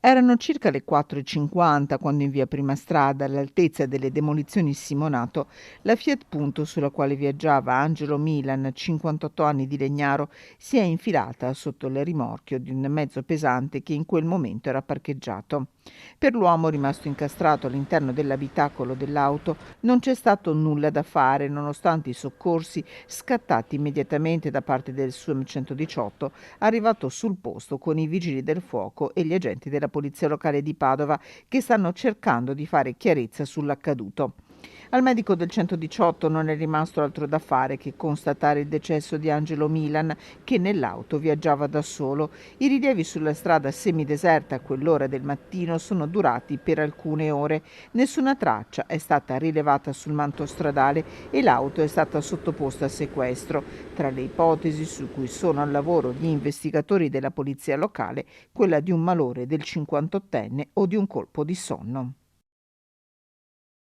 Erano circa le 4:50 quando in via Prima Strada, all'altezza delle demolizioni Simonato, la Fiat Punto sulla quale viaggiava Angelo Milan, 58 anni di Legnaro, si è infilata sotto il rimorchio di un mezzo pesante che in quel momento era parcheggiato. Per l'uomo rimasto incastrato all'interno dell'abitacolo dell'auto non c'è stato nulla da fare nonostante i soccorsi scattati immediatamente da parte del SUAM 118 arrivato sul posto con i vigili del fuoco e gli agenti della polizia locale di Padova che stanno cercando di fare chiarezza sull'accaduto. Al medico del 118 non è rimasto altro da fare che constatare il decesso di Angelo Milan, che nell'auto viaggiava da solo. I rilievi sulla strada semideserta a quell'ora del mattino sono durati per alcune ore. Nessuna traccia è stata rilevata sul manto stradale e l'auto è stata sottoposta a sequestro. Tra le ipotesi su cui sono al lavoro gli investigatori della polizia locale, quella di un malore del 58enne o di un colpo di sonno.